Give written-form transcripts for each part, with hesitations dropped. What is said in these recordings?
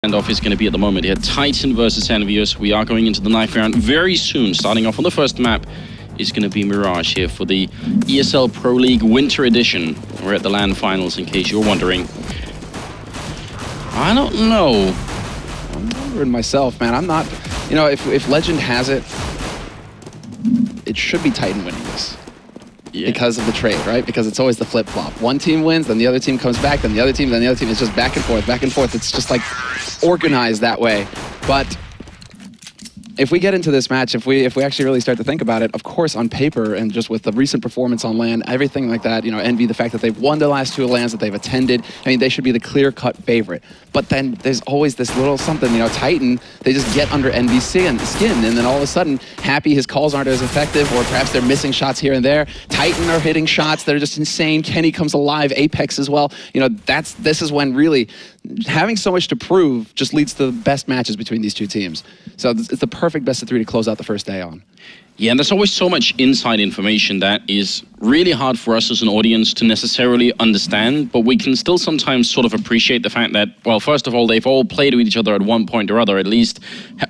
Standoff is going to be at the moment here. Titan versus EnVyUs. We are going into the knife round very soon. Starting off on the first map is going to be Mirage here for the ESL Pro League Winter Edition. We're at the LAN finals, in case you're wondering. I don't know. I'm wondering myself, man. I'm not... You know, if Legend has it, it should be Titan winning this. Yeah. Because of the trade, right? Because it's always the flip-flop. One team wins, then the other team comes back, then the other team, then the other team. It's just back and forth, back and forth. It's just like organized that way. But if we get into this match, if we actually really start to think about it, of course, on paper and just with the recent performance on LAN, everything like that, you know, Envy, the fact that they've won the last two LANs that they've attended, I mean, they should be the clear-cut favorite. But then there's always this little something, you know, Titan, they just get under Envy's skin, and then all of a sudden, Happy, his calls aren't as effective, or perhaps they're missing shots here and there. Titan are hitting shots that are just insane. Kenny comes alive, Apex as well. You know, this is when really having so much to prove just leads to the best matches between these two teams. So it's the perfect best of three to close out the first day on. Yeah, and there's always so much inside information that is really hard for us as an audience to necessarily understand, but we can still sometimes sort of appreciate the fact that, well, first of all, they've all played with each other at one point or other, at least,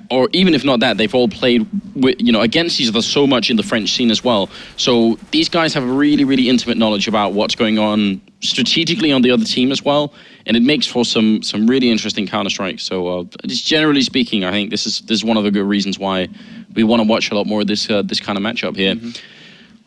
or even if not that, they've all played with, you know, against each other so much in the French scene as well. So these guys have a really, really intimate knowledge about what's going on strategically on the other team as well, and it makes for some really interesting counter-strikes. So just generally speaking, I think this is one of the good reasons why we want to watch a lot more of this this kind of matchup here. Mm-hmm.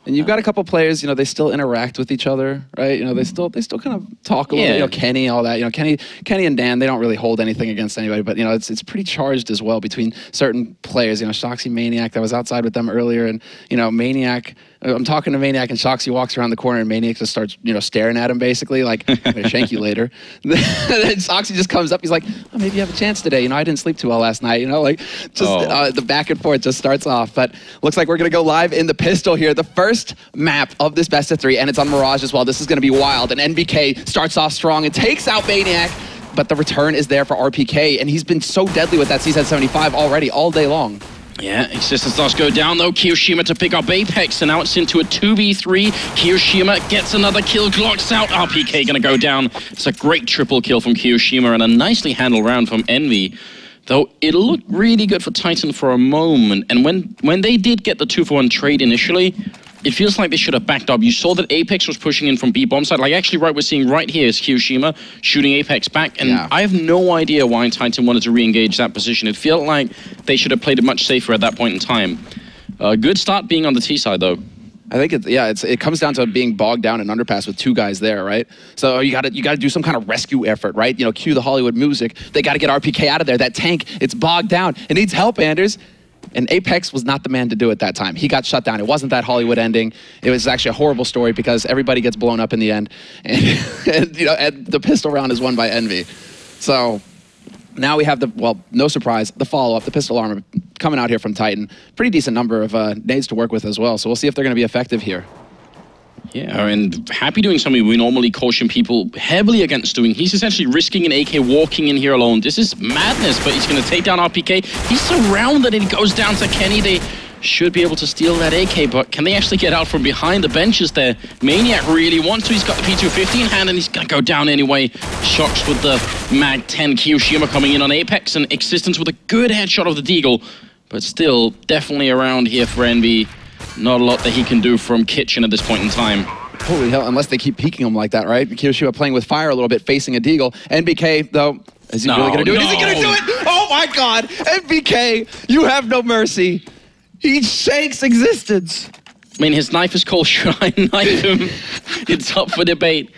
And you've got a couple players, you know, they still interact with each other, right? You know, they still kind of talk a little bit, you know, Kenny, all that. You know, Kenny and Dan, they don't really hold anything against anybody, but, you know, it's pretty charged as well between certain players. You know, Shoxy, Maniac, I was outside with them earlier, and, you know, Maniac, I'm talking to Maniac, and Shoxy walks around the corner, and Maniac just starts, you know, staring at him, basically, like, I'm gonna shank you later. Then Shoxy just comes up, he's like, oh, maybe you have a chance today. You know, I didn't sleep too well last night, you know, like, just the back and forth just starts off. But looks like we're gonna go live in the pistol here. The first map of this best of three, and it's on Mirage as well. This is gonna be wild, and NBK starts off strong and takes out Maniac, but the return is there for RPK, and he's been so deadly with that CZ75 already, all day long. Yeah, Existence does go down though. Kiyoshima to pick up Apex, and now it's into a 2v3. Kiyoshima gets another kill, Glocks out. RPK gonna go down. It's a great triple kill from Kiyoshima and a nicely handled round from Envy. Though it looked really good for Titan for a moment, and when they did get the 2-for-1 trade initially, it feels like they should have backed up. You saw that Apex was pushing in from B-bomb side. Like, actually, right, we're seeing right here is Kiyoshima shooting Apex back. And I have no idea why Titan wanted to re-engage that position. It felt like they should have played it much safer at that point in time. Good start being on the T side, though. I think it comes down to being bogged down in underpass with two guys there, right? So you gotta do some kind of rescue effort, right? You know, cue the Hollywood music. They gotta get RPK out of there. That tank, it's bogged down. It needs help, Anders. And Apex was not the man to do it that time. He got shut down. It wasn't that Hollywood ending. It was actually a horrible story because everybody gets blown up in the end. And you know, and the pistol round is won by Envy. So now we have the, well, no surprise, the follow-up, the pistol armor coming out here from Titan. Pretty decent number of nades to work with as well. So we'll see if they're going to be effective here. Yeah, and Happy doing something we normally caution people heavily against doing. He's essentially risking an AK walking in here alone. This is madness, but he's going to take down RPK. He's surrounded and he goes down to Kenny. They should be able to steal that AK, but can they actually get out from behind the benches there? Maniac really wants to. He's got the P250 in hand and he's going to go down anyway. Shox with the Mag 10. Kiyoshima coming in on Apex, and Existence with a good headshot of the Deagle, but still definitely around here for Envy. Not a lot that he can do from Kitchen at this point in time. Holy hell, unless they keep peeking him like that, right? Kiyoshima playing with fire a little bit, facing a Deagle. NBK, though, is he really going to do it? Is he going to do it? Oh my God! NBK, you have no mercy. He shakes Existence. I mean, his knife is called Should I Knife Him? It's up for debate.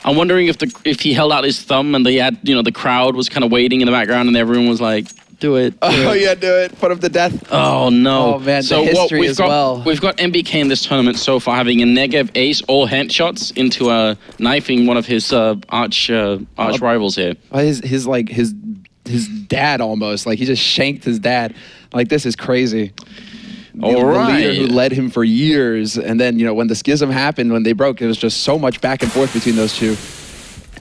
I'm wondering if he held out his thumb and they had, you know, the crowd was kind of waiting in the background and everyone was like, do it. Oh, yeah, do it. Put him to death. Oh, no. Oh, man, so the history as well. We've got MBK in this tournament so far having a Negev ace, all headshots into knifing one of his arch rivals here. His dad almost. Like, he just shanked his dad. Like, this is crazy. The leader who led him for years. And then, you know, when the schism happened, when they broke, it was just so much back and forth between those two.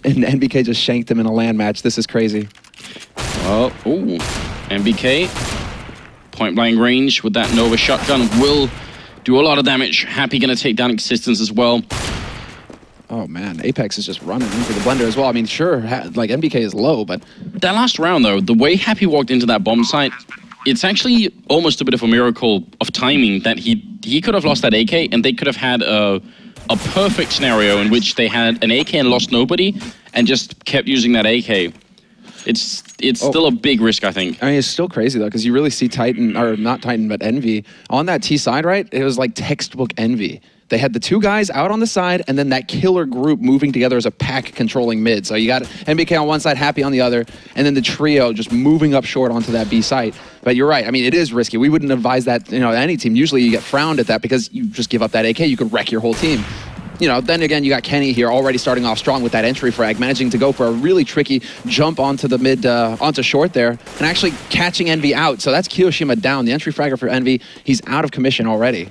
And NBK just shanked him in a LAN match. This is crazy. Well, ooh. NBK, point blank range with that Nova shotgun will do a lot of damage. Happy gonna take down Existence as well. Oh man, Apex is just running into the blender as well. I mean, sure, like NBK is low, but that last round though, the way Happy walked into that bomb site, it's actually almost a bit of a miracle of timing that he could have lost that AK and they could have had a perfect scenario in which they had an AK and lost nobody and just kept using that AK. It's still a big risk, I think. I mean, it's still crazy though, because you really see Titan, or not Titan, but Envy on that T side, right? It was like textbook Envy. They had the two guys out on the side, and then that killer group moving together as a pack controlling mid. So you got NBK on one side, Happy on the other, and then the trio just moving up short onto that B site. But you're right. I mean, it is risky. We wouldn't advise that, any team. Usually you get frowned at that because you just give up that AK. You could wreck your whole team. Then again, you got Kenny here already starting off strong with that entry frag, managing to go for a really tricky jump onto the mid, onto short there, and actually catching Envy out. So that's Kiyoshima down. The entry fragger for Envy, he's out of commission already.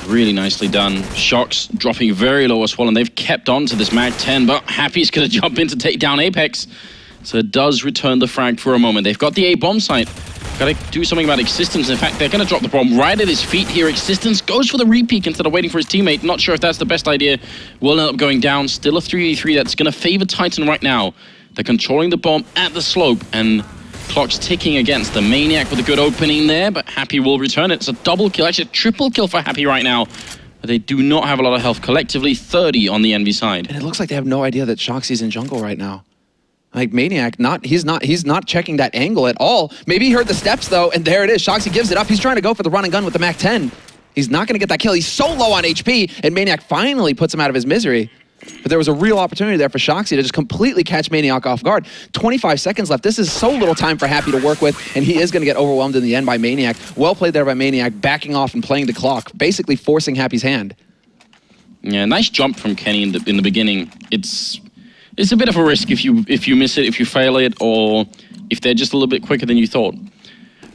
Really nicely done. Shocks dropping very low as well, and they've kept on to this Mag 10, but Happy's going to jump in to take down Apex. So it does return the frag for a moment. They've got the A bomb site. Got to do something about Existence. In fact, they're going to drop the bomb right at his feet here. Existence goes for the repeat instead of waiting for his teammate. Not sure if that's the best idea. Will end up going down. Still a 3v3 that's going to favor Titan right now. They're controlling the bomb at the slope, and clock's ticking against the Maniac with a good opening there, but Happy will return it. It's a double kill, actually a triple kill for Happy right now. But they do not have a lot of health. Collectively, 30 on the Envy side. And it looks like they have no idea that Shoxy's in jungle right now. Like Maniac, he's not checking that angle at all. Maybe he heard the steps though, and there it is. Shoxy gives it up. He's trying to go for the run and gun with the Mac 10. He's not going to get that kill. He's so low on HP, and Maniac finally puts him out of his misery. But there was a real opportunity there for Shoxy to just completely catch Maniac off guard. 25 seconds left. This is so little time for Happy to work with, and he is going to get overwhelmed in the end by Maniac. Well played there by Maniac, backing off and playing the clock, basically forcing Happy's hand. Yeah, nice jump from Kenny in the beginning. It's a bit of a risk if you miss it, if you fail it, or if they're just a little bit quicker than you thought.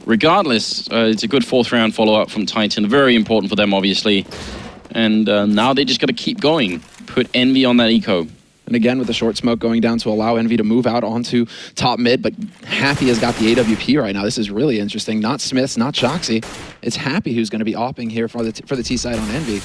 Regardless, it's a good fourth round follow-up from Titan. Very important for them, obviously. And now they just got to keep going. Put Envy on that eco. And again, with the short smoke going down to allow Envy to move out onto top mid, but Happy has got the AWP right now. This is really interesting. Not Smiths, not Shoxy. It's Happy who's going to be opping here for the T side on Envy.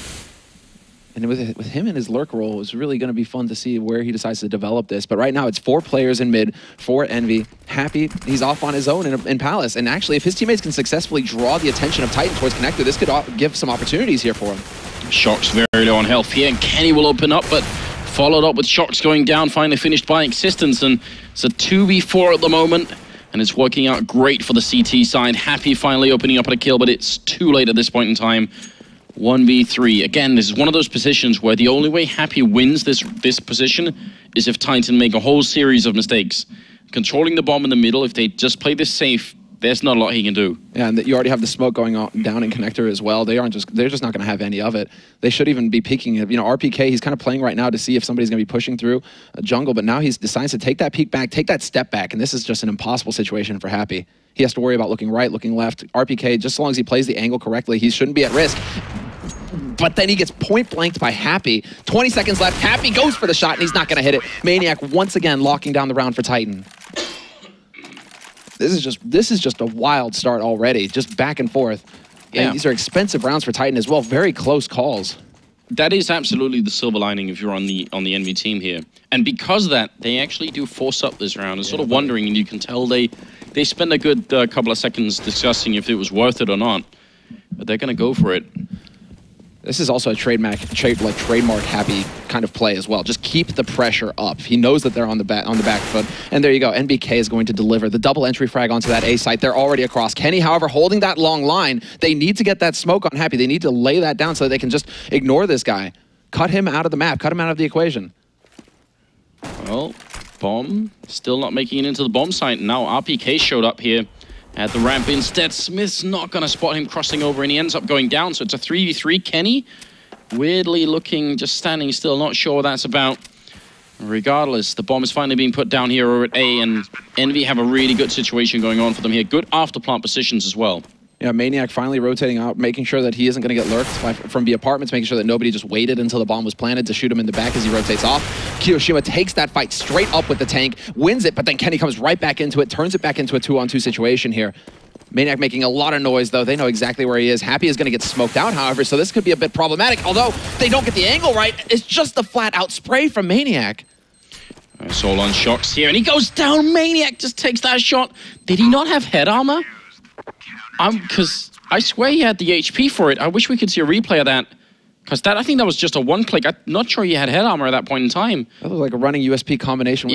And with him in his lurk role, it's really going to be fun to see where he decides to develop this. But right now, it's 4 players in mid for Envy. Happy, he's off on his own in Palace. And actually, if his teammates can successfully draw the attention of Titan towards Connector, this could give some opportunities here for him. Shocks very low on health here, and Kenny will open up, but followed up with Shocks going down, finally finished by Existence. And it's a 2v4 at the moment, and it's working out great for the CT side. Happy finally opening up at a kill, but it's too late at this point in time. 1v3. Again, this is one of those positions where the only way Happy wins this position is if Titan make a whole series of mistakes. Controlling the bomb in the middle, if they just play this safe, there's not a lot he can do. Yeah, and you already have the smoke going on down in Connector as well. They're just not going to have any of it. They should even be peeking. RPK, he's kind of playing right now to see if somebody's going to be pushing through a jungle, but now he decides to take that peek back, take that step back, and this is just an impossible situation for Happy. He has to worry about looking right, looking left. RPK, just as long as he plays the angle correctly, he shouldn't be at risk. But then he gets point blanked by Happy. 20 seconds left. Happy goes for the shot, and he's not going to hit it. Maniac once again locking down the round for Titan. This is just a wild start already, just back and forth. Yeah. And these are expensive rounds for Titan as well. Very close calls. That is absolutely the silver lining if you're on the Envy team here. And because of that, they actually do force up this round. It's sort of wondering, and you can tell they spend a good couple of seconds discussing if it was worth it or not. But they're going to go for it. This is also a trademark Happy kind of play as well. Just keep the pressure up. He knows that they're on the back foot. And there you go. NBK is going to deliver the double entry frag onto that A site. They're already across. Kenny, however, holding that long line. They need to get that smoke on Happy. They need to lay that down so that they can just ignore this guy. Cut him out of the map. Cut him out of the equation. Well, bomb still not making it into the bomb site. Now RPK showed up here at the ramp instead. Smith's not going to spot him crossing over, and he ends up going down. So it's a 3v3. Kenny, weirdly looking, just standing still, not sure what that's about. Regardless, the bomb is finally being put down here over at A, and Envy have a really good situation going on for them here. Good after plant positions as well. Yeah, Maniac finally rotating out, making sure that he isn't going to get lurked from the apartments, making sure that nobody just waited until the bomb was planted to shoot him in the back as he rotates off. Kiyoshima takes that fight straight up with the tank, wins it, but then Kenny comes right back into it, turns it back into a 2-on-2 situation here. Maniac making a lot of noise, though. They know exactly where he is. Happy is going to get smoked out, however, so this could be a bit problematic. Although they don't get the angle right, it's just the flat-out spray from Maniac. Soul on Shocks here, and he goes down. Maniac just takes that shot. Did he not have head armor? Because I swear he had the HP for it. I wish we could see a replay of that. Because I think that was just a one-click. I'm not sure he had head armor at that point in time. That was like a running USP combination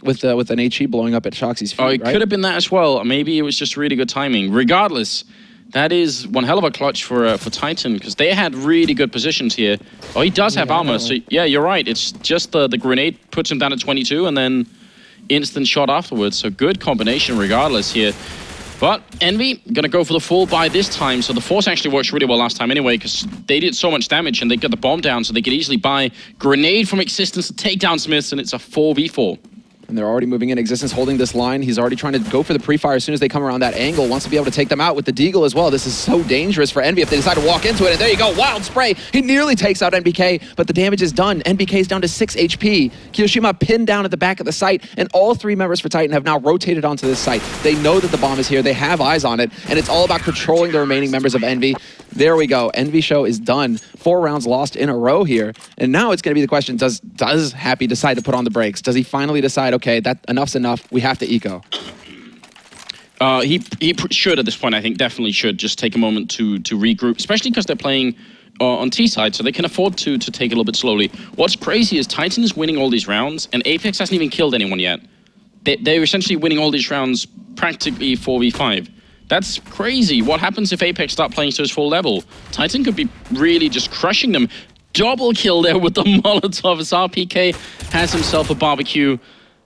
with with an HE blowing up at Shoxy's feet, Oh, it could have been that as well. Maybe it was just really good timing. Regardless, that is one hell of a clutch for Titan, because they had really good positions here. Oh, he does have armor, so yeah, you're right. It's just the grenade puts him down at 22, and then instant shot afterwards. So good combination regardless here. But Envy gonna go for the full buy this time, so the Force actually works really well last time anyway, because they did so much damage and they got the bomb down, so they could easily buy Grenade from Existence to take down Smiths, and it's a 4v4. And they're already moving in. Existence holding this line. He's already trying to go for the pre-fire as soon as they come around that angle. Wants to be able to take them out with the Deagle as well. This is so dangerous for Envy if they decide to walk into it. And there you go, wild spray. He nearly takes out NBK, but the damage is done. NBK is down to 6 HP. Kiyoshima pinned down at the back of the site, and all 3 members for Titan have now rotated onto this site. They know that the bomb is here. They have eyes on it, and it's all about controlling the remaining members of Envy. There we go. Envy show is done. 4 rounds lost in a row here. And now it's going to be the question, does Happy decide to put on the brakes? Does he finally decide, okay, that enough's enough, we have to eco? He should at this point, I think, definitely should just take a moment to regroup, especially because they're playing on T side, so they can afford to take it a little bit slowly. What's crazy is Titan is winning all these rounds, and Apex hasn't even killed anyone yet. They're essentially winning all these rounds practically 4v5. That's crazy. What happens if Apex start playing to his full level? Titan could be really just crushing them. Double kill there with the Molotov as RPK has himself a barbecue.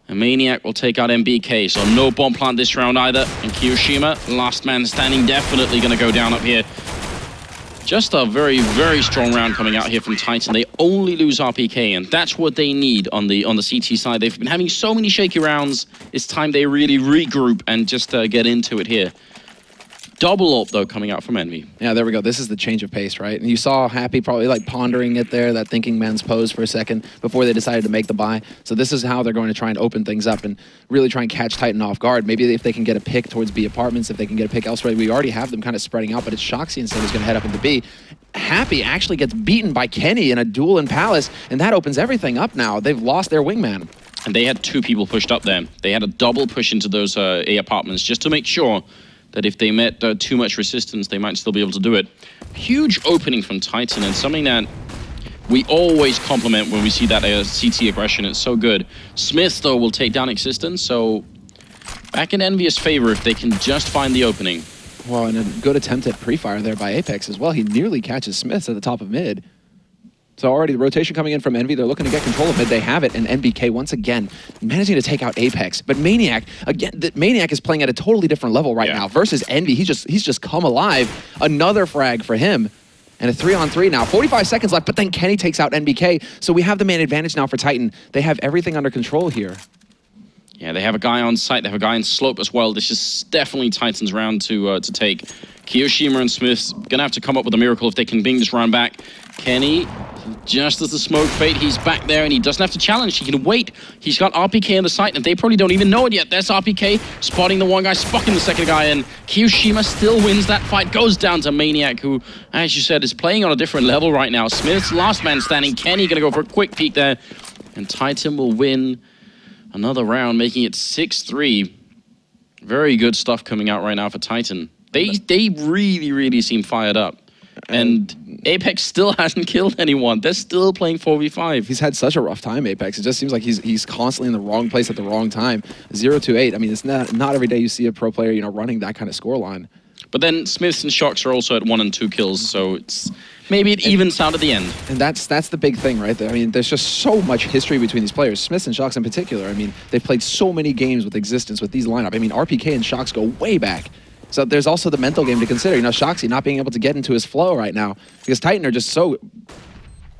And Maniac will take out MBK, so no bomb plant this round either. And Kiyoshima, last man standing, definitely going to go down up here. Just a very, very strong round coming out here from Titan. They only lose RPK, and that's what they need on the CT side. They've been having so many shaky rounds. It's time they really regroup and just get into it here. Double ult, though, coming out from Envy. Yeah, there we go. This is the change of pace, right? And you saw Happy probably like pondering it there, that thinking man's pose for a second before they decided to make the buy. So this is how they're going to try and open things up and really try and catch Titan off guard. Maybe if they can get a pick towards B apartments, if they can get a pick elsewhere. We already have them kind of spreading out, but it's Shoxy instead who's going to head up into B. Happy actually gets beaten by Kenny in a duel in Palace, and that opens everything up now. They've lost their wingman. And they had 2 people pushed up there. They had a double push into those A apartments just to make sure that if they met too much resistance, they might still be able to do it. Huge opening from Titan, and something that we always compliment when we see that CT aggression. It's so good. Smith, though, will take down Existence, so back in EnVyUs' favor if they can just find the opening. Well, and a good attempt at pre-fire there by Apex as well. He nearly catches Smith at the top of mid. So already the rotation coming in from Envy, they're looking to get control of mid. They have it, and NBK once again managing to take out Apex. But Maniac, again, Maniac is playing at a totally different level right now versus Envy. He's just come alive. Another frag for him. And a 3-on-3 now. 45 seconds left, but then Kenny takes out NBK. So we have the man advantage now for Titan. They have everything under control here. Yeah, they have a guy on site. They have a guy in slope as well. This is definitely Titan's round to take. Kiyoshima and Smith gonna have to come up with a miracle if they can bring this round back. Kenny, just as the smoke fade, he's back there and he doesn't have to challenge. He can wait. He's got RPK on the site and they probably don't even know it yet. There's RPK spotting the one guy, spotting the second guy, and Kiyoshima still wins that fight. Goes down to Maniac, who, as you said, is playing on a different level right now. Smith's last man standing. Kenny gonna go for a quick peek there, and Titan will win another round, making it 6-3. Very good stuff coming out right now for Titan. They really, really seem fired up. And Apex still hasn't killed anyone. They're still playing 4v5. He's had such a rough time, Apex. It just seems like he's constantly in the wrong place at the wrong time. 0-8. I mean, it's not every day you see a pro player, you know, running that kind of scoreline. But then Smiths and Shocks are also at 1 and 2 kills, so it's maybe it evens out at the end. And that's the big thing, right? I mean, there's just so much history between these players. Smiths and Shocks in particular. I mean, they've played so many games with Existence with these lineup. I mean, RPK and Shocks go way back. So there's also the mental game to consider. You know, Shoxy not being able to get into his flow right now because Titan are just so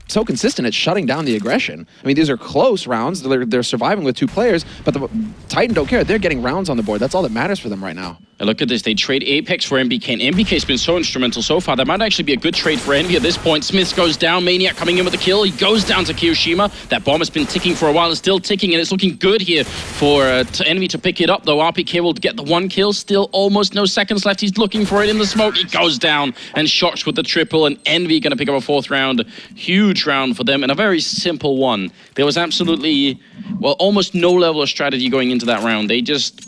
consistent at shutting down the aggression. I mean, these are close rounds. They're surviving with 2 players, but the Titan don't care. They're getting rounds on the board. That's all that matters for them right now. And look at this, they trade Apex for MBK, and MBK's been so instrumental so far. That might actually be a good trade for Envy at this point. Smith goes down, Maniac coming in with a kill. He goes down to Kiyoshima. That bomb has been ticking for a while, it's still ticking, and it's looking good here for Envy to pick it up, though. RPK will get the 1 kill, still almost no seconds left. He's looking for it in the smoke. He goes down, and Shocks with the triple, and Envy gonna pick up a 4th round. Huge round for them, and a very simple one. There was absolutely, well, almost no level of strategy going into that round. They just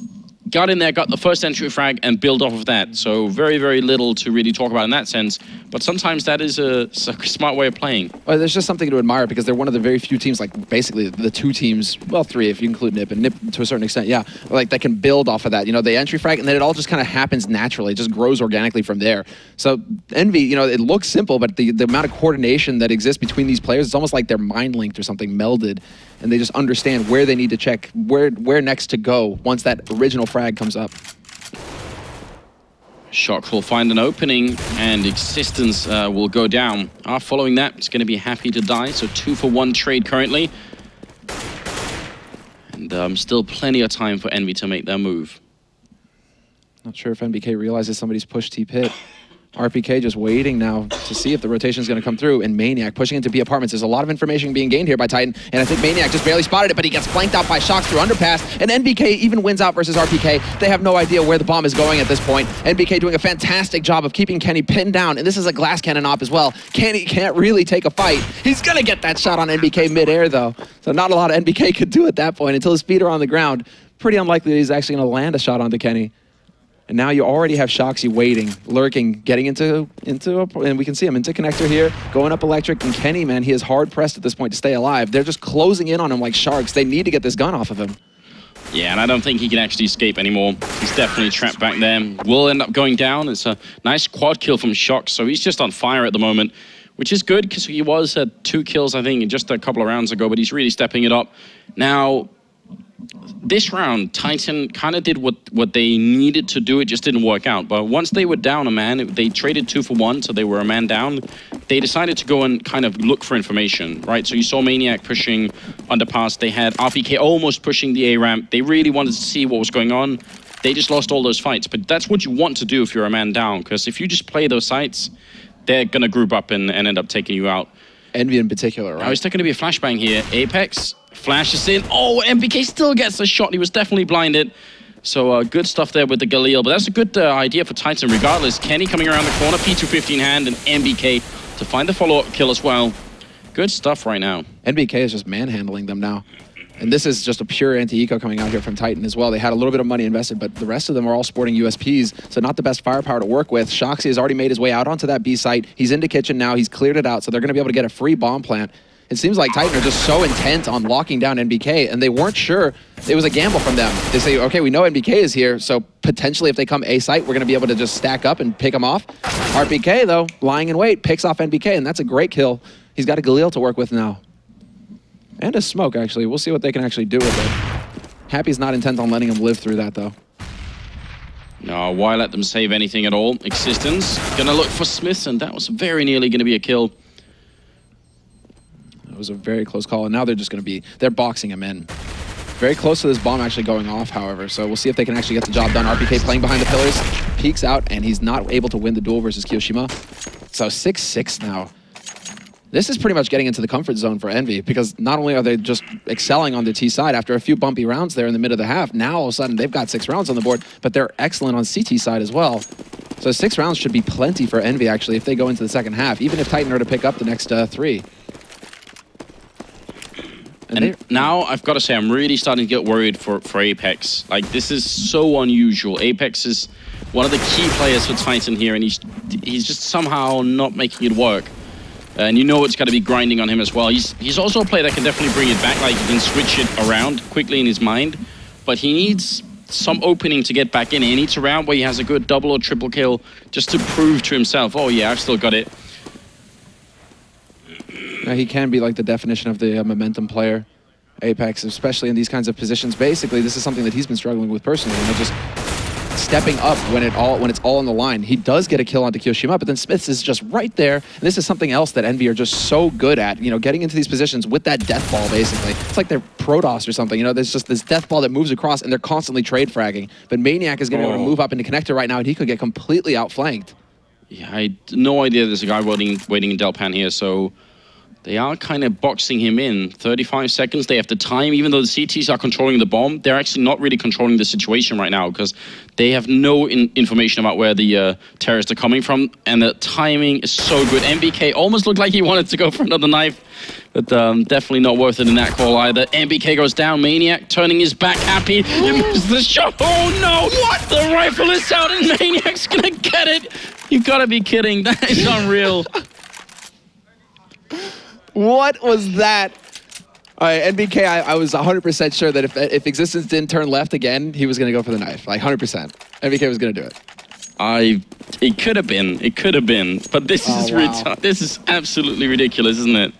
got in there, got the first entry frag, and build off of that. So very, very little to really talk about in that sense. But sometimes that is a smart way of playing. Well, there's just something to admire because they're one of the very few teams, like basically the 2 teams, well, 3 if you include Nip, and Nip to a certain extent, yeah, like that can build off of that. You know, they entry frag, and then it all just kind of happens naturally. It just grows organically from there. So Envy, you know, it looks simple, but the amount of coordination that exists between these players, it's almost like they're mind linked or something, melded, and they just understand where they need to check, where next to go once that original frag comes up. Shock will find an opening, and Existence will go down. Following that, it's going to be Happy to die, so 2-for-1 trade currently. And still plenty of time for Envy to make their move. Not sure if NBK realizes somebody's pushed T-Pit. RPK just waiting now to see if the rotation is going to come through, and Maniac pushing into B apartments. There's a lot of information being gained here by Titan, and I think Maniac just barely spotted it, but he gets flanked out by Shocks through underpass, and NBK even wins out versus RPK. They have no idea where the bomb is going at this point. NBK doing a fantastic job of keeping Kenny pinned down, and this is a glass cannon op as well. Kenny can't really take a fight. He's going to get that shot on NBK midair, though, so not a lot of NBK could do at that point until his feet are on the ground. Pretty unlikely that he's actually going to land a shot onto Kenny. And now you already have Shoxy waiting, lurking, getting into and we can see him into connector here, going up electric, and Kenny, man, he is hard pressed at this point to stay alive. They're just closing in on him like sharks. They need to get this gun off of him. Yeah, and I don't think he can actually escape anymore. He's definitely trapped back there. Will end up going down. It's a nice quad kill from Shox, so he's just on fire at the moment, which is good because he was at 2 kills, I think, just a couple of rounds ago, but he's really stepping it up. Now, this round, Titan kind of did what they needed to do. It just didn't work out. But once they were down a man, they traded 2-for-1, so they were a man down. They decided to go and kind of look for information, right? So you saw Maniac pushing underpass. They had RPK almost pushing the A ramp. They really wanted to see what was going on. They just lost all those fights. But that's what you want to do if you're a man down, because if you just play those sites, they're going to group up and end up taking you out. Envy in particular, right? Now, is there going to be a flashbang here? Apex flashes in. Oh, MBK still gets a shot. He was definitely blinded. So good stuff there with the Galil. But that's a good idea for Titan regardless. Kenny coming around the corner, P250 in hand, and MBK to find the follow-up kill as well. Good stuff right now. NBK is just manhandling them now. And this is just a pure anti-eco coming out here from Titan as well. They had a little bit of money invested, but the rest of them are all sporting USPs, so not the best firepower to work with. Shoxy has already made his way out onto that B site. He's into kitchen now. He's cleared it out, so they're going to be able to get a free bomb plant. It seems like Titan are just so intent on locking down NBK, and they weren't sure. It was a gamble from them. They say, okay, we know NBK is here, so potentially if they come A site, we're going to be able to just stack up and pick them off. RPK, though, lying in wait, picks off NBK, and that's a great kill. He's got a Galil to work with now. And a smoke, actually. We'll see what they can actually do with it. Happy's not intent on letting him live through that, though. No, why let them save anything at all? Existence gonna look for Smith, and that was very nearly gonna be a kill. It was a very close call, and now they're just gonna be, they're boxing him in. Very close to this bomb actually going off, however, so we'll see if they can actually get the job done. RPK playing behind the pillars, peeks out, and he's not able to win the duel versus Kiyoshima. So 6-6 now. This is pretty much getting into the comfort zone for Envy, because not only are they just excelling on the T side after a few bumpy rounds there in the mid of the half, now all of a sudden they've got 6 rounds on the board, but they're excellent on CT side as well. So 6 rounds should be plenty for Envy, actually, if they go into the second half, even if Titan are to pick up the next 3. And now, I've got to say, I'm really starting to get worried for Apex. Like, this is so unusual. Apex is one of the key players for Titan here, and he's just somehow not making it work. And you know it's got to be grinding on him as well. He's also a player that can definitely bring it back, like he can switch it around quickly in his mind. But he needs some opening to get back in. He needs a round where he has a good double or triple kill just to prove to himself, oh yeah, I've still got it. He can be like the definition of the momentum player, Apex, especially in these kinds of positions. Basically, this is something that he's been struggling with personally. And stepping up when it's all on the line. He does get a kill onto Kiyoshima, but then Smiths is just right there. And this is something else that EnVy are just so good at, you know, getting into these positions with that death ball, basically. It's like they're Protoss or something, you know, there's just this death ball that moves across and they're constantly trade fragging. But Maniac is going to be able to move up into connector right now and he could get completely outflanked. Yeah, I had no idea there's a guy waiting in Delpan here, so they are kind of boxing him in. 35 seconds, they have the time. Even though the CTs are controlling the bomb, they're actually not really controlling the situation right now because they have no information about where the terrorists are coming from, and the timing is so good. MBK almost looked like he wanted to go for another knife, but definitely not worth it in that call either. MBK goes down, Maniac turning his back, Happy. He misses the shot. Oh no! What? The rifle is out and Maniac's gonna get it. You gotta be kidding. That is unreal. What was that? All right, NBK, I was 100% sure that if Existence didn't turn left again, he was going to go for the knife. Like, 100%. NBK was going to do it. It could have been. But this this is absolutely ridiculous, isn't it?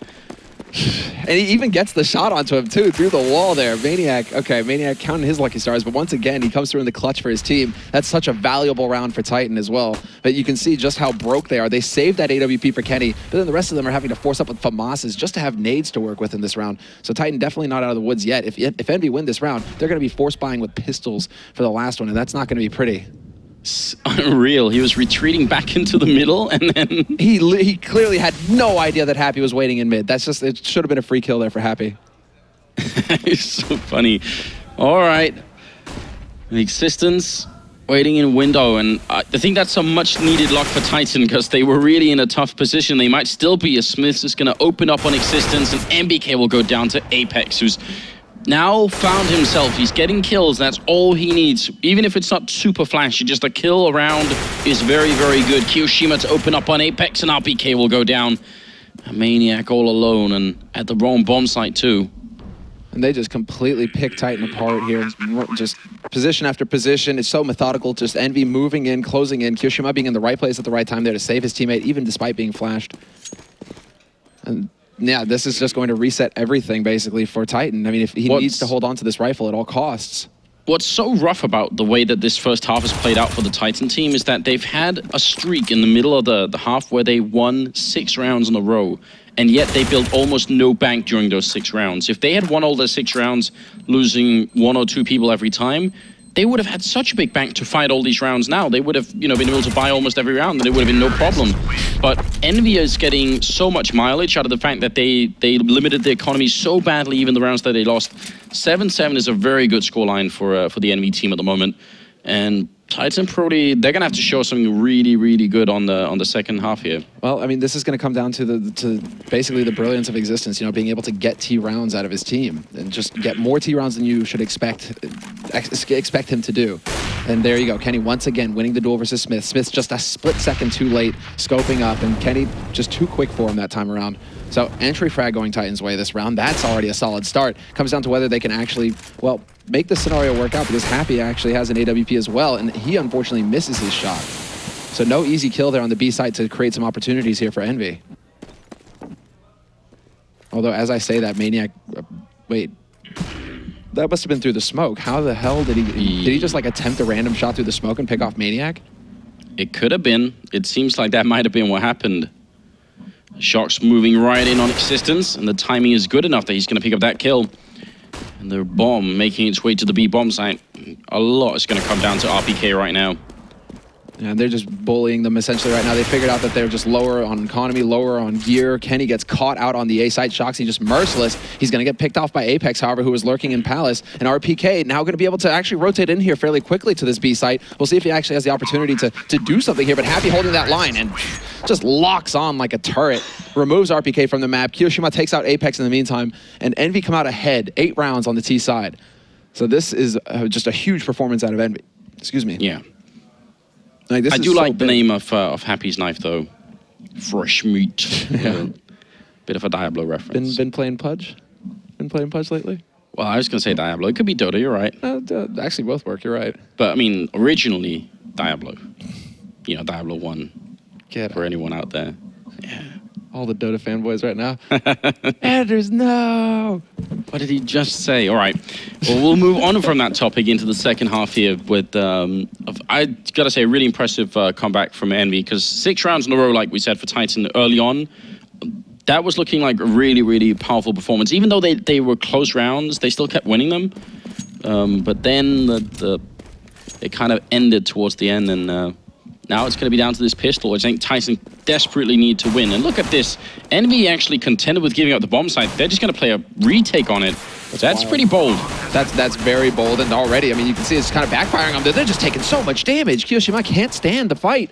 And he even gets the shot onto him, too, through the wall there. Maniac, okay, Maniac counting his lucky stars, but once again, he comes through in the clutch for his team. That's such a valuable round for Titan as well. But you can see just how broke they are. They saved that AWP for Kenny, but then the rest of them are having to force up with FAMASs just to have nades to work with in this round. So Titan definitely not out of the woods yet. If EnVy win this round, they're going to be force buying with pistols for the last one, and that's not going to be pretty. It's unreal. He was retreating back into the middle, and then he clearly had no idea that Happy was waiting in mid. That's just, it should have been a free kill there for Happy. It's so funny. All right, the Existence waiting in window, and I think that's a much needed luck for Titan because they were really in a tough position. They might still be. A Smiths is going to open up on Existence, and MBK will go down to Apex, who's now found himself. He's getting kills. That's all he needs. Even if it's not super flashy, just a kill around is very, very good. Kiyoshima to open up on Apex, and RPK will go down. A Maniac all alone and at the wrong bomb site too. And they just completely pick Titan apart here. Just position after position. It's so methodical. Just EnVy moving in, closing in. Kiyoshima being in the right place at the right time there to save his teammate, even despite being flashed. And yeah, this is just going to reset everything, basically, for Titan. I mean, if he needs to hold on to this rifle at all costs. What's so rough about the way that this first half has played out for the Titan team is that they've had a streak in the middle of the half where they won 6 rounds in a row, and yet they built almost no bank during those 6 rounds. If they had won all their 6 rounds, losing 1 or 2 people every time, they would have had such a big bank to fight all these rounds now. They would have, you know, been able to buy almost every round, and it would have been no problem. But EnVy is getting so much mileage out of the fact that they limited the economy so badly, even the rounds that they lost. 7-7 is a very good scoreline for the EnVy team at the moment. And Titan probably, they're going to have to show something really, really good on the second half here. Well, I mean, this is going to come down to basically the brilliance of Existence, you know, being able to get T rounds out of his team and just get more T rounds than you should expect him to do. And there you go, Kenny once again winning the duel versus Smith. Smith's just a split second too late, scoping up, and Kenny just too quick for him that time around. So entry frag going Titan's way this round, that's already a solid start. Comes down to whether they can actually, well, make the scenario work out, because Happy actually has an AWP as well, and he unfortunately misses his shot. So no easy kill there on the B side to create some opportunities here for EnVy. Although, as I say that, Maniac, wait, that must have been through the smoke. How the hell did he just like attempt a random shot through the smoke and pick off Maniac? It could have been. It seems like that might have been what happened. Shock's moving right in on Existence, and the timing is good enough that he's going to pick up that kill. And the bomb making its way to the B bomb site. A lot is going to come down to RPK right now. Yeah, they're just bullying them essentially right now. They figured out that they're just lower on economy, lower on gear. Kenny gets caught out on the A site. Shoxy just merciless. He's going to get picked off by Apex, however, who was lurking in Palace. And RPK now going to be able to actually rotate in here fairly quickly to this B site. We'll see if he actually has the opportunity to do something here. But Happy holding that line and just locks on like a turret. Removes RPK from the map. Kiyoshima takes out Apex in the meantime. And EnVy come out ahead. 8 rounds on the T side. So this is just a huge performance out of EnVy. Excuse me. Yeah. Like, I do like the name of Happy's knife, though. Fresh meat. Yeah. Bit of a Diablo reference. Been playing Pudge? Been playing Pudge lately? Well, I was going to say Diablo. It could be Dota, you're right. Actually, both work, you're right. But, I mean, originally, Diablo. You know, Diablo 1. Get for anyone out there. Yeah. All the Dota fanboys right now. Anders, no! What did he just say? All right. Well, we'll move on from that topic into the second half here with, I gotta say, a really impressive comeback from Envy, because 6 rounds in a row, like we said, for Titan early on, that was looking like a really, really powerful performance. Even though they were close rounds, they still kept winning them. But then it kind of ended towards the end, and now it's going to be down to this pistol, which I think Titan desperately need to win. And look at this. Envy actually contended with giving up the bomb site. They're just going to play a retake on it. That's pretty bold. That's very bold, and already, I mean, you can see it's kind of backfiring on them. They're just taking so much damage. Kiyoshima can't stand the fight.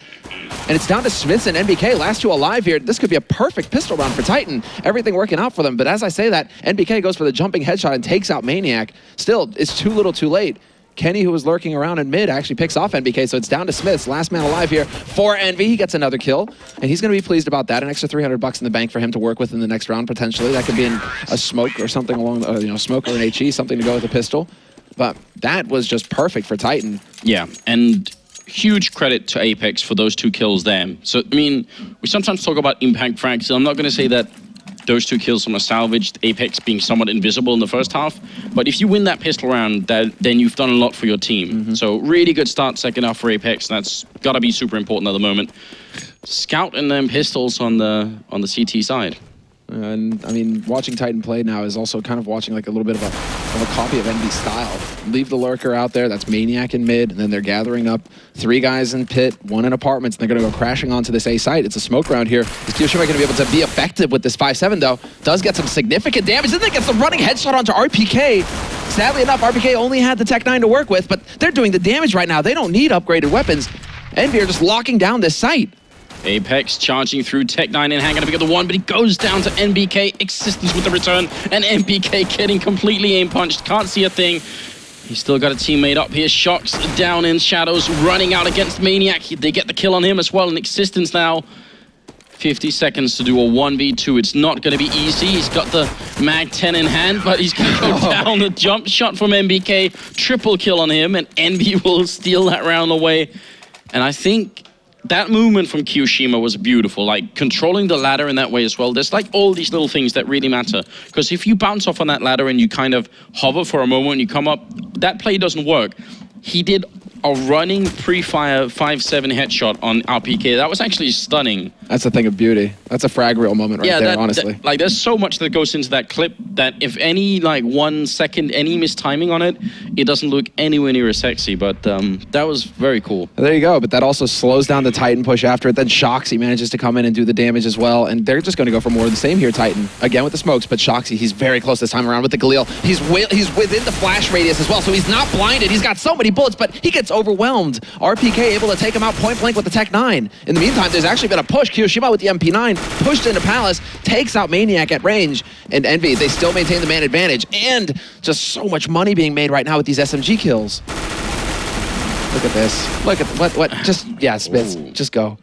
And it's down to Smiths and NBK, last 2 alive here. This could be a perfect pistol round for Titan. Everything working out for them. But as I say that, NBK goes for the jumping headshot and takes out Maniac. Still, it's too little too late. Kenny, who was lurking around in mid, actually picks off NBK, so it's down to Smiths. Last man alive here for Envy. He gets another kill, and he's going to be pleased about that. An extra $300 in the bank for him to work with in the next round, potentially. That could be a smoke or something along the, smoke or an HE, something to go with the pistol. But that was just perfect for Titan. Yeah, and huge credit to Apex for those 2 kills there. So, I mean, we sometimes talk about impact frags, so I'm not going to say that those 2 kills from a salvaged, Apex being somewhat invisible in the first half. But if you win that pistol round, then you've done a lot for your team. So really good start second half for Apex. That's got to be super important at the moment. Scout and then pistols on the CT side. And I mean, watching Titan play now is also kind of watching like a little bit of a copy of Envy's style. Leave the lurker out there, that's Maniac in mid, and then they're gathering up 3 guys in pit, 1 in apartments, and they're going to go crashing onto this A site. It's a smoke round here. Is Kiyoshima going to be able to be effective with this 5-7 though? Does get some significant damage, and then gets the running headshot onto RPK. Sadly enough, RPK only had the Tech 9 to work with, but they're doing the damage right now. They don't need upgraded weapons. Envy are just locking down this site. Apex charging through Tech 9 in hand, gonna pick up the 1, but he goes down to NBK. Existence with the return, and NBK getting completely aim punched. Can't see a thing. He's still got a teammate up here. Shocks down in shadows, running out against Maniac. They get the kill on him as well, and Existence now. 50 seconds to do a 1v2. It's not going to be easy. He's got the Mag 10 in hand, but he's going to go down. The jump shot from NBK. Triple kill on him, and Envy will steal that round away. And I think that movement from Kiyoshima was beautiful, like controlling the ladder in that way as well. There's like all these little things that really matter. Because if you bounce off on that ladder and you kind of hover for a moment, you come up, that play doesn't work. He did a running pre-fire 5-7 headshot on RPK. That was actually stunning. That's a thing of beauty. That's a frag reel moment right there, honestly. Like, there's so much that goes into that clip that if any, like, 1 second, any mistiming on it, it doesn't look anywhere near as sexy, but that was very cool. There you go, but that also slows down the Titan push after it. Then Shoxy manages to come in and do the damage as well, and they're just going to go for more of the same here, Titan. Again with the smokes, but Shoxy, he's very close this time around with the Galil. He's within the flash radius as well, so he's not blinded. He's got so many bullets, but he gets overwhelmed. RPK able to take him out point blank with the Tech 9. In the meantime, there's actually been a push. Kiyoshima with the MP9 pushed into Palace, takes out Maniac at range, and Envy, they still maintain the man advantage, and just so much money being made right now with these SMG kills. Look at this. Look at what just, yeah, Spitz, just go.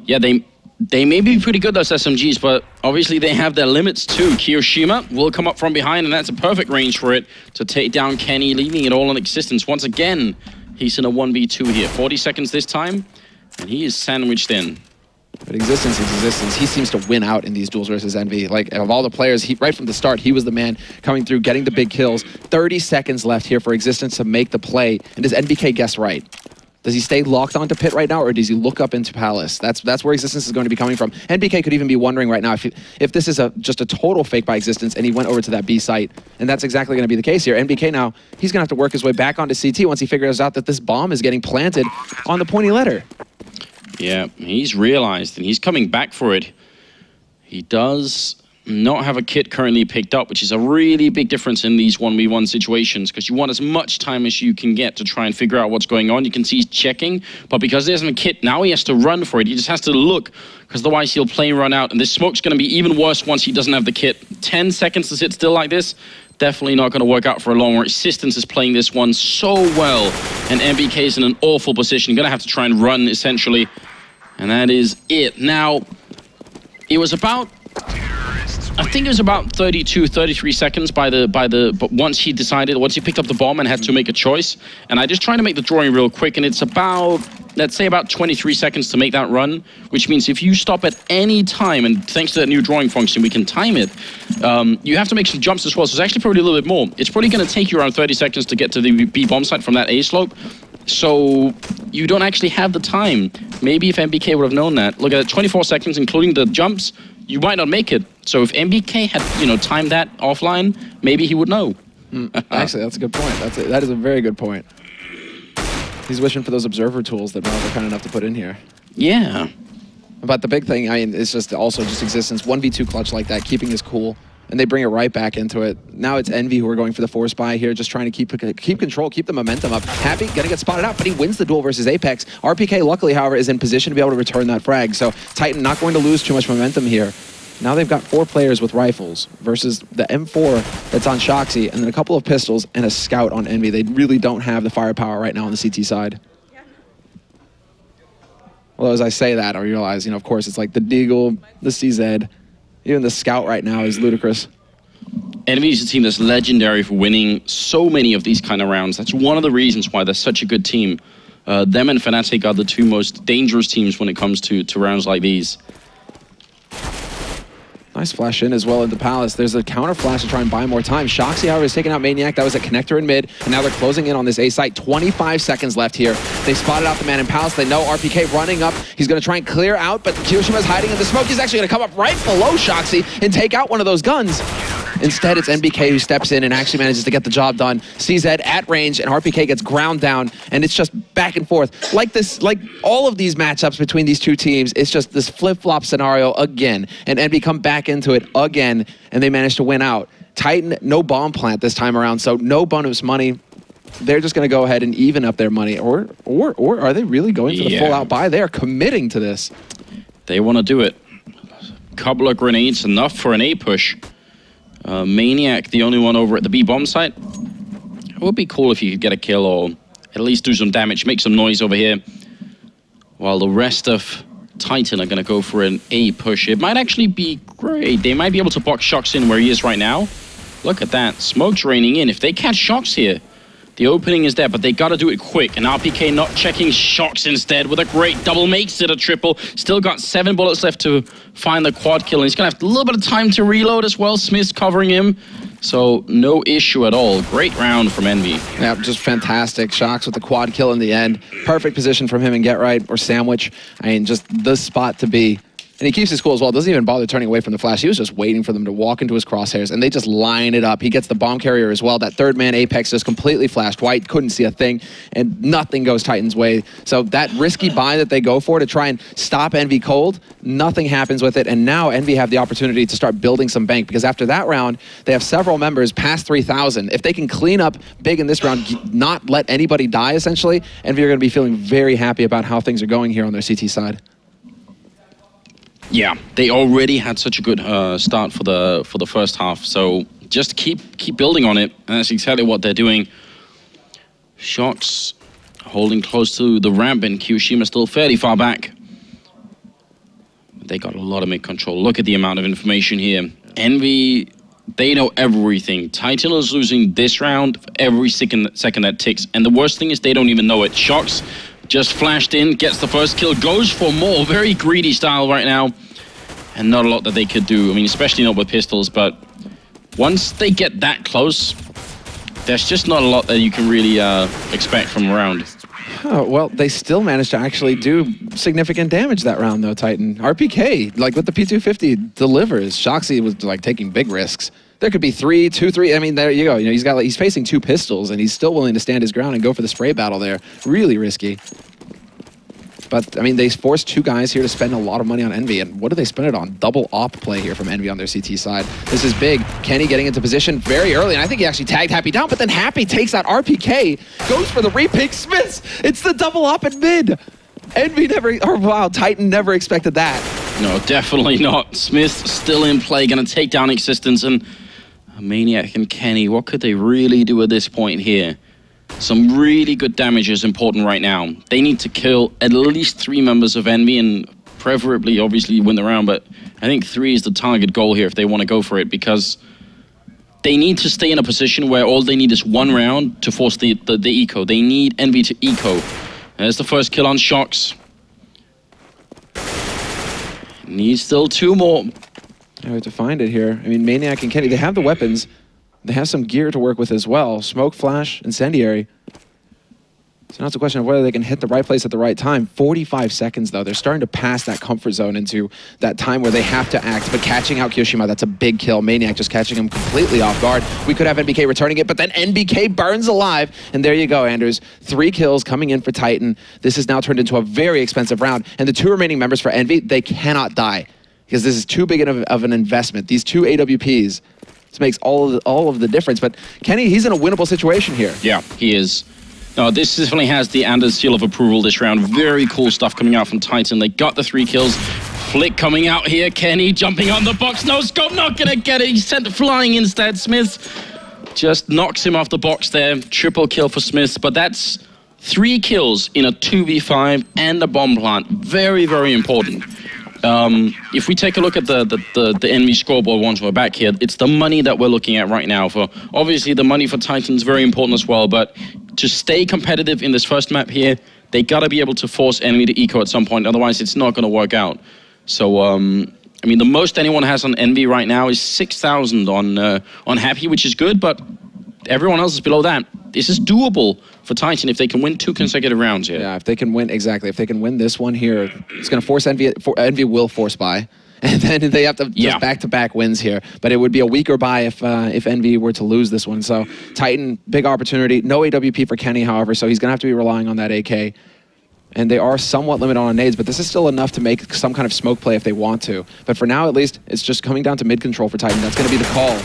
Yeah, they may be pretty good, those SMGs, but obviously they have their limits too. Kiyoshima will come up from behind, and that's a perfect range for it to take down Kenny, leaving it all in Existence. Once again, he's in a 1v2 here. 40 seconds this time, and he is sandwiched in. But Existence is Existence. He seems to win out in these duels versus Envy. Like, of all the players, right from the start, he was the man coming through, getting the big kills. 30 seconds left here for Existence to make the play. And does NBK guess right? Does he stay locked onto pit right now, or does he look up into Palace? That's where Existence is going to be coming from. NBK could even be wondering right now if this is just a total fake by Existence and he went over to that B site. And that's exactly going to be the case here. NBK now, he's going to have to work his way back onto CT once he figures out that this bomb is getting planted on the pointy letter. Yeah, he's realized, and he's coming back for it. He does not have a kit currently picked up, which is a really big difference in these 1v1 situations, because you want as much time as you can get to try and figure out what's going on. You can see he's checking, but because there isn't a kit, now he has to run for it. He just has to look, because otherwise he'll play run out, and this smoke's going to be even worse once he doesn't have the kit. 10 seconds to sit still like this, definitely not going to work out for a long while. Existence is playing this one so well, and NBK is in an awful position. Going to have to try and run, essentially, and that is it. Now, it was about, I think it was about 32, 33 seconds but once he picked up the bomb and had to make a choice. And I just tried to make the drawing real quick, and it's about let's say about 23 seconds to make that run, which means if you stop at any time, and thanks to that new drawing function, we can time it, you have to make some jumps as well, so it's actually probably a little bit more. It's probably going to take you around 30 seconds to get to the B bomb site from that A slope, so you don't actually have the time. Maybe if MBK would have known that, look at it, 24 seconds, including the jumps, you might not make it. So if MBK had, you know, timed that offline, maybe he would know. Actually, that's a good point. That is a very good point. He's wishing for those observer tools that Valve are kind enough to put in here. Yeah. But the big thing, I mean, it's just also just existence. 1v2 clutch like that, keeping his cool, and they bring it right back into it. Now it's Envy who are going for the force buy here, just trying to keep control, keep the momentum up. Happy, gonna get spotted out, but he wins the duel versus Apex. RPK, luckily, however, is in position to be able to return that frag. So Titan not going to lose too much momentum here. Now they've got 4 players with rifles versus the M4 that's on Shoxy, and then a couple of pistols and a scout on Envy. They really don't have the firepower right now on the CT side. Well, as I say that, I realize, you know, of course, it's like the Deagle, the CZ, even the scout right now is ludicrous. Envy is a team that's legendary for winning so many of these kind of rounds. That's one of the reasons why they're such a good team. Them and Fnatic are the 2 most dangerous teams when it comes to rounds like these. Nice flash in as well into Palace. There's a counter flash to try and buy more time. Shoxy, however, is taking out Maniac. That was a connector in mid, and now they're closing in on this A site. 25 seconds left here. They spotted out the man in Palace. They know RPK running up. He's going to try and clear out, but Kiroshima's hiding in the smoke. He's actually going to come up right below Shoxy and take out one of those guns. Instead, it's NBK who steps in and actually manages to get the job done. CZ at range, and RPK gets ground down, and it's just back and forth. Like this, like all of these matchups between these 2 teams, it's just this flip-flop scenario again, and NB come back into it again, and they manage to win out. Titan, no bomb plant this time around, so no bonus money. They're just going to go ahead and even up their money, or are they really going for the full-out buy? They are committing to this. They want to do it. Couple of grenades, enough for an A push. Maniac, the only one over at the B bomb site. It would be cool if you could get a kill or at least do some damage, make some noise over here. While the rest of Titan are going to go for an A push. It might actually be great. They might be able to box Shox in where he is right now. Look at that. Smoke's raining in. If they catch Shox here, the opening is there, but they got to do it quick. And RPK not checking Shox instead with a great double, makes it a triple. Still got 7 bullets left to find the quad kill. And he's going to have a little bit of time to reload as well. Smith's covering him. So no issue at all. Great round from Envy. Yeah, just fantastic. Shox with the quad kill in the end. Perfect position from him in Get Right or Sandwich. I mean, just the spot to be. And he keeps his cool as well. Doesn't even bother turning away from the flash. He was just waiting for them to walk into his crosshairs, and they just line it up. He gets the bomb carrier as well. That 3rd man Apex just completely flashed white, couldn't see a thing, and nothing goes Titan's way. So that risky buy that they go for to try and stop Envy cold, nothing happens with it. And now Envy have the opportunity to start building some bank, because after that round, they have several members past 3,000. If they can clean up big in this round, not let anybody die, essentially, Envy are going to be feeling very happy about how things are going here on their CT side. Yeah, they already had such a good start for the first half, so just keep building on it, and that's exactly what they're doing. Shox holding close to the ramp, and Kiyoshima still fairly far back. They got a lot of mid-control. Look at the amount of information here. Envy, they know everything. Titan is losing this round for every second that ticks, and the worst thing is they don't even know it. Shox just flashed in, gets the first kill, goes for more. Very greedy style right now. And not a lot that they could do. I mean, especially not with pistols, but once they get that close, there's just not a lot that you can really expect from a round. Oh, well, they still managed to actually do significant damage that round, though, Titan. RPK, like with the P250, delivers. Shoxy was like taking big risks. There could be 3, 2, 3. I mean, there you go. You know, he's facing 2 pistols, and he's still willing to stand his ground and go for the spray battle there. Really risky. But, I mean, they forced 2 guys here to spend a lot of money on Envy, and what do they spend it on? Double op play here from Envy on their CT side. This is big. Kenny getting into position very early, and I think he actually tagged Happy down, but then Happy takes out RPK, goes for the repick, Smiths. It's the double op in mid. Envy never, or wow, Titan never expected that. No, definitely not. Smith still in play, gonna take down Existence, and Maniac and Kenny, what could they really do at this point here? Some really good damage is important right now. They need to kill at least 3 members of Envy, and preferably, obviously, win the round, but I think 3 is the target goal here if they want to go for it, because they need to stay in a position where all they need is 1 round to force the eco. They need Envy to eco. There's the first kill on Shox. Needs still 2 more. I have to find it here. I mean, Maniac and Kenny, they have the weapons. They have some gear to work with as well. Smoke, flash, incendiary. So now it's a question of whether they can hit the right place at the right time. 45 seconds, though. They're starting to pass that comfort zone into that time where they have to act. But catching out Kiyoshima, that's a big kill. Maniac just catching him completely off guard. We could have NBK returning it, but then NBK burns alive. And there you go, Anders. 3 kills coming in for Titan. This has now turned into a very expensive round. And the 2 remaining members for Envy, they cannot die. Because this is too big of an investment. These 2 AWPs, this makes all of the difference. But Kenny, he's in a winnable situation here. Yeah, he is. No, this definitely has the Anders seal of approval this round. Very cool stuff coming out from Titan. They got the 3 kills. Flick coming out here. Kenny jumping on the box. No scope, not gonna get it. He's sent flying instead. Smith just knocks him off the box there. Triple kill for Smith, but that's 3 kills in a 2v5 and a bomb plant. Very, very important. If we take a look at the enemy scoreboard once we're back here, it's the money that we're looking at right now. For obviously the money for Titan's very important as well, but to stay competitive in this first map here, they gotta be able to force enemy to eco at some point, otherwise it's not gonna work out. So I mean, the most anyone has on Envy right now is 6,000 on Happy, which is good, but everyone else is below that. This is doable for Titan if they can win 2 consecutive rounds here. Yeah, if they can win, exactly. If they can win this one here, it's going to force Envy. Envy will force buy. And then they have to just back-to-back wins here. But it would be a weaker buy if Envy were to lose this one. So Titan, big opportunity. No AWP for Kenny, however, so he's going to have to be relying on that AK. And they are somewhat limited on nades, but this is still enough to make some kind of smoke play if they want to. But for now, at least, it's just coming down to mid-control for Titan. That's going to be the call.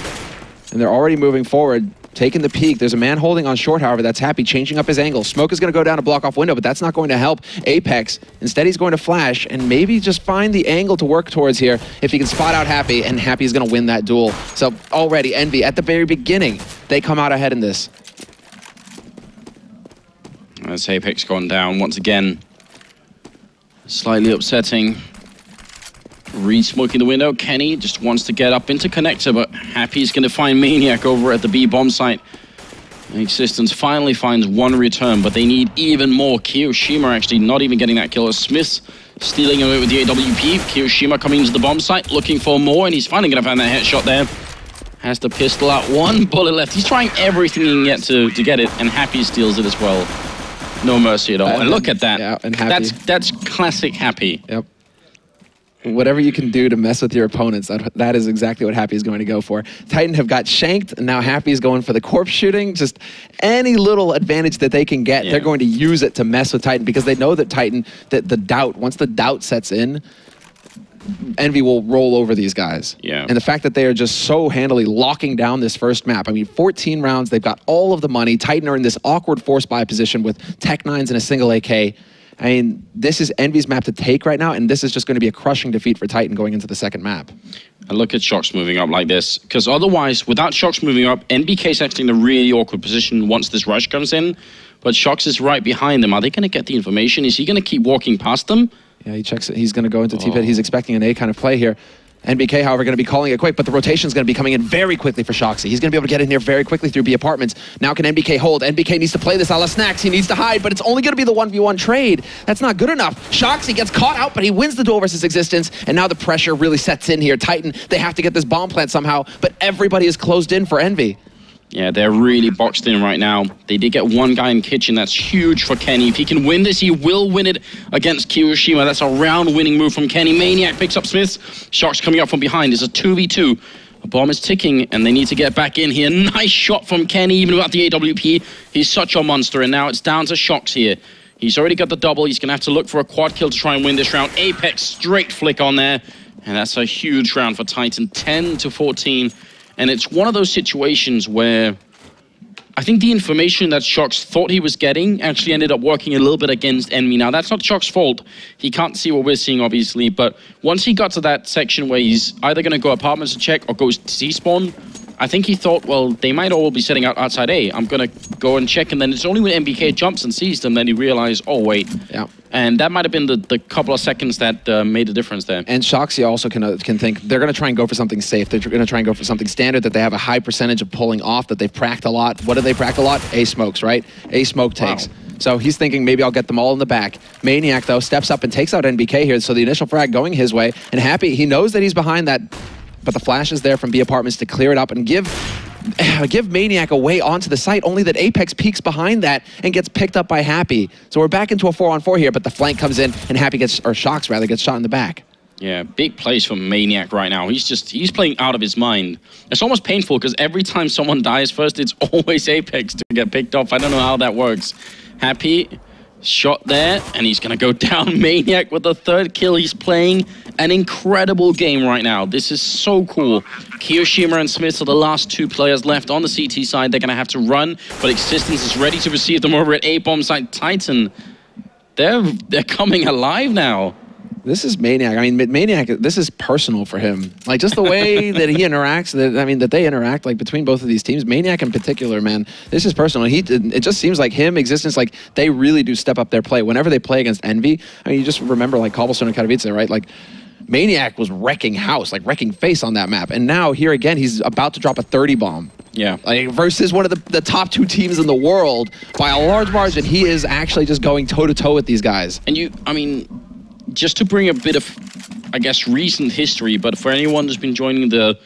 And they're already moving forward, taking the peak. There's a man holding on short, however, that's Happy, changing up his angle. Smoke is going to go down to block off window, but that's not going to help Apex. Instead, he's going to flash and maybe just find the angle to work towards here if he can spot out Happy, and Happy's going to win that duel. So already, Envy, at the very beginning, they come out ahead in this. That's Apex gone down once again. Slightly upsetting. Re-smoking the window. Kenny just wants to get up into connector, but Happy's going to find Maniac over at the B bomb site. Existence finally finds 1 return, but they need even more. Kiyoshima actually not even getting that kill. Smith stealing away with the AWP. Kiyoshima coming into the bomb site, looking for more, and he's finally going to find that headshot there. Has the pistol out, 1 bullet left. He's trying everything he can get to get it, and Happy steals it as well. No mercy at all. And look at that. Yeah, and Happy. That's classic Happy. Yep. Whatever you can do to mess with your opponents, that is exactly what Happy is going to go for. Titan have got shanked, and now Happy is going for the corpse shooting. Just any little advantage that they can get, they're going to use it to mess with Titan, because they know that Titan, that the doubt, once the doubt sets in, Envy will roll over these guys. Yeah. And the fact that they are just so handily locking down this first map. I mean, 14 rounds, they've got all of the money. Titan are in this awkward force buy position with Tech 9s and a single AK. I mean, this is Envy's map to take right now, and this is just going to be a crushing defeat for Titan going into the second map. And look at Shox moving up like this, because otherwise, without Shox moving up, NBK's actually in a really awkward position once this rush comes in, but Shox is right behind them. Are they going to get the information? Is he going to keep walking past them? Yeah, he checks it. He's going to go into T-pit. He's expecting an A kind of play here. NBK, however, going to be calling it quick, but the rotation is going to be coming in very quickly for Shoxy. He's going to be able to get in here very quickly through B apartments. Now can NBK hold? NBK needs to play this a la Snacks. He needs to hide, but it's only going to be the 1v1 trade. That's not good enough. Shoxy gets caught out, but he wins the duel versus Existence, and now the pressure really sets in here. Titan, they have to get this bomb plant somehow, but everybody is closed in for Envy. Yeah, they're really boxed in right now. They did get 1 guy in kitchen. That's huge for Kenny. If he can win this, he will win it against Kiyoshima. That's a round-winning move from Kenny. Maniac picks up Smith. Shox coming up from behind. It's a 2v2. A bomb is ticking, and they need to get back in here. Nice shot from Kenny, even without the AWP. He's such a monster, and now it's down to Shox here. He's already got the double. He's going to have to look for a quad kill to try and win this round. Apex, straight flick on there. And that's a huge round for Titan, 10-14. And it's one of those situations where I think the information that Shox thought he was getting actually ended up working a little bit against Envy. Now, that's not Shox's fault. He can't see what we're seeing, obviously. But once he got to that section where he's either going to go apartments to check or goes to C-spawn, I think he thought, well, they might all be setting out outside A. I'm going to go and check. And then it's only when MBK jumps and sees them that he realized, oh, wait. Yeah. And that might have been the couple of seconds that made a difference there. And Shoxy also can think they're going to try and go for something safe. They're going to try and go for something standard that they have a high percentage of pulling off, that they've pracked a lot. What do they prack a lot? A smokes, right? A smoke takes. Wow. So he's thinking maybe I'll get them all in the back. Maniac, though, steps up and takes out NBK here. So the initial frag going his way. And Happy, he knows that he's behind that, but the flash is there from B Apartments to clear it up and give Maniac a way onto the site, only that Apex peeks behind that and gets picked up by Happy. So we're back into a 4-on-4 here, but the flank comes in and Happy gets, or Shox rather, gets shot in the back. Yeah, big plays from Maniac right now. He's playing out of his mind. It's almost painful because every time someone dies first, it's always Apex to get picked off. I don't know how that works. Happy, shot there, and he's going to go down. Maniac with the third kill. He's playing an incredible game right now. This is so cool. Kiyoshima and Smith are the last two players left on the CT side. They're going to have to run, but Existence is ready to receive them over at A-bomb side. Titan, they're coming alive now. This is Maniac. I mean, Maniac, this is personal for him. Like, just the way that he interacts, that they interact, like, between both of these teams. Maniac in particular, man, this is personal. It just seems like him, Existence, like, they really do step up their play. Whenever they play against Envy, I mean, you just remember, like, Cobblestone and Katowice, right? Like, Maniac was wrecking house, like, wrecking face on that map. And now, here again, he's about to drop a 30 bomb. Yeah. Like, versus one of the top two teams in the world by a large margin. He is actually just going toe-to-toe with these guys. And I mean, just to bring a bit of, I guess, recent history, but for anyone who's been joining the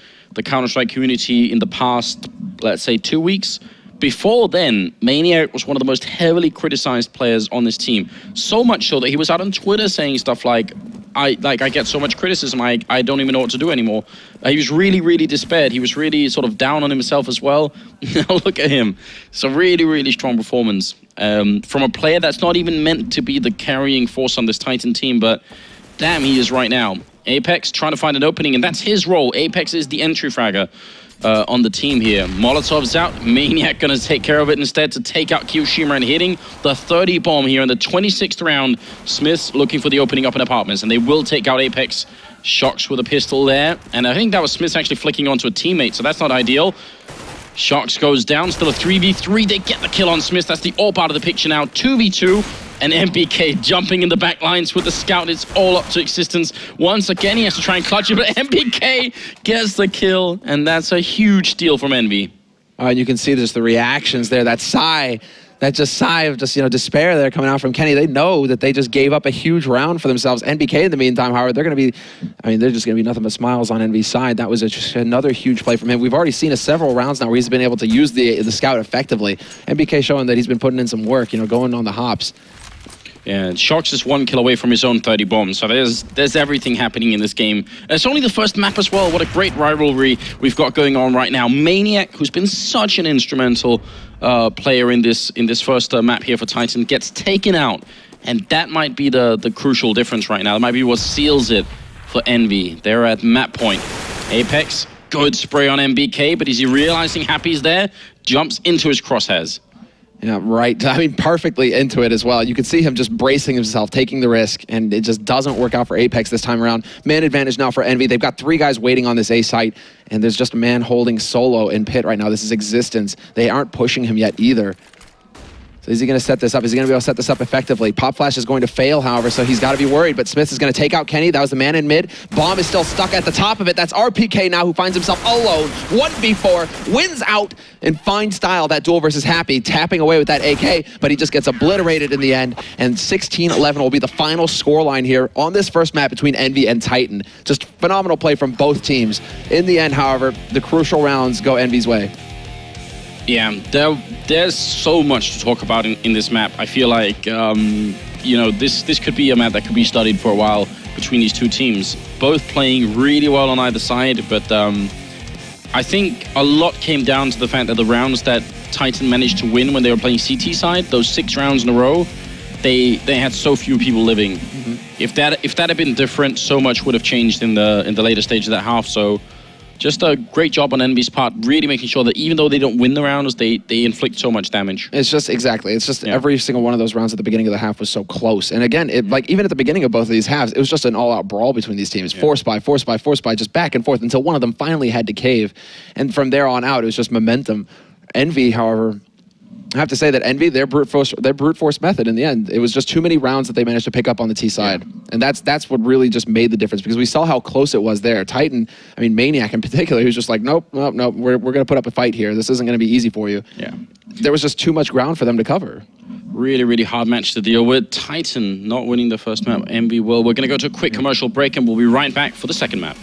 Counter-Strike community in the past, let's say, 2 weeks, before then, Maniac was one of the most heavily criticized players on this team. So much so that he was out on Twitter saying stuff like, I get so much criticism, I don't even know what to do anymore. He was really, really despaired. He was really sort of down on himself as well. Now look at him. It's a really, really strong performance from a player that's not even meant to be the carrying force on this Titan team, but damn, he is right now. Apex trying to find an opening, and that's his role. Apex is the entry fragger on the team here. Molotov's out. Maniac gonna take care of it instead to take out Kiyoshima and hitting the 30 bomb here in the 26th round. Smith's looking for the opening up in Apartments, and they will take out Apex. Shox with a pistol there, and I think that was Smith actually flicking onto a teammate, so that's not ideal. Shox goes down, still a 3v3. They get the kill on Smith. That's the AWP out of the picture now. 2v2. And MBK jumping in the back lines with the scout. It's all up to Existence. Once again, he has to try and clutch it, but MBK gets the kill. And that's a huge steal from Envy. And you can see just the reactions there. That sigh of despair there coming out from Kenny. They know that they just gave up a huge round for themselves. NBK in the meantime, however, they're just going to be nothing but smiles on Envy's side. That was just another huge play from him. We've already seen several rounds now where he's been able to use the scout effectively. NBK showing that he's been putting in some work, going on the hops. Yeah, Shox is 1 kill away from his own 30 bombs, so there's everything happening in this game. And it's only the first map as well. What a great rivalry we've got going on right now. Maniac, who's been such an instrumental player in this first map here for Titan, gets taken out, and that might be the crucial difference right now. That might be what seals it for Envy. They're at map point. Apex, good spray on MBK, but is he realizing Happy's there? Jumps into his crosshairs. Yeah, right. I mean, perfectly into it as well. You could see him just bracing himself, taking the risk, and it just doesn't work out for Apex this time around. Man advantage now for Envy. They've got 3 guys waiting on this A site, and there's just a man holding solo in pit right now. This is Existence. They aren't pushing him yet either. So is he going to set this up? Is he going to be able to set this up effectively? Pop Flash is going to fail, however, so he's got to be worried. But Smith is going to take out Kenny. That was the man in mid. Bomb is still stuck at the top of it. That's RPK now, who finds himself alone. 1v4, wins out in fine style. That duel versus Happy, tapping away with that AK, but he just gets obliterated in the end. And 16-11 will be the final scoreline here on this first map between Envy and Titan. Just phenomenal play from both teams. In the end, however, the crucial rounds go Envy's way. Yeah, there's so much to talk about in this map. I feel like, this could be a map that could be studied for a while between these two teams. Both playing really well on either side, but I think a lot came down to the fact that the rounds that Titan managed to win when they were playing CT side, those 6 rounds in a row, they had so few people living. Mm-hmm. If that had been different, so much would have changed in the later stage of that half. So Just a great job on EnVy's part, really making sure that even though they don't win the rounds, they inflict so much damage. It's just, exactly. It's just every single one of those rounds at the beginning of the half was so close. And again, like even at the beginning of both of these halves, it was just an all-out brawl between these teams. Force by, just back and forth until one of them finally had to cave. And from there on out, it was just momentum. EnVy, however, I have to say that EnVy, their brute force method in the end, it was just too many rounds that they managed to pick up on the T side. And that's what really just made the difference, because we saw how close it was there. Titan, I mean, Maniac in particular, he was just like, nope, we're going to put up a fight here. This isn't going to be easy for you. Yeah. There was just too much ground for them to cover. Really, really hard match to deal with. Titan not winning the first map. EnVy will. We're going to go to a quick commercial break, and we'll be right back for the second map.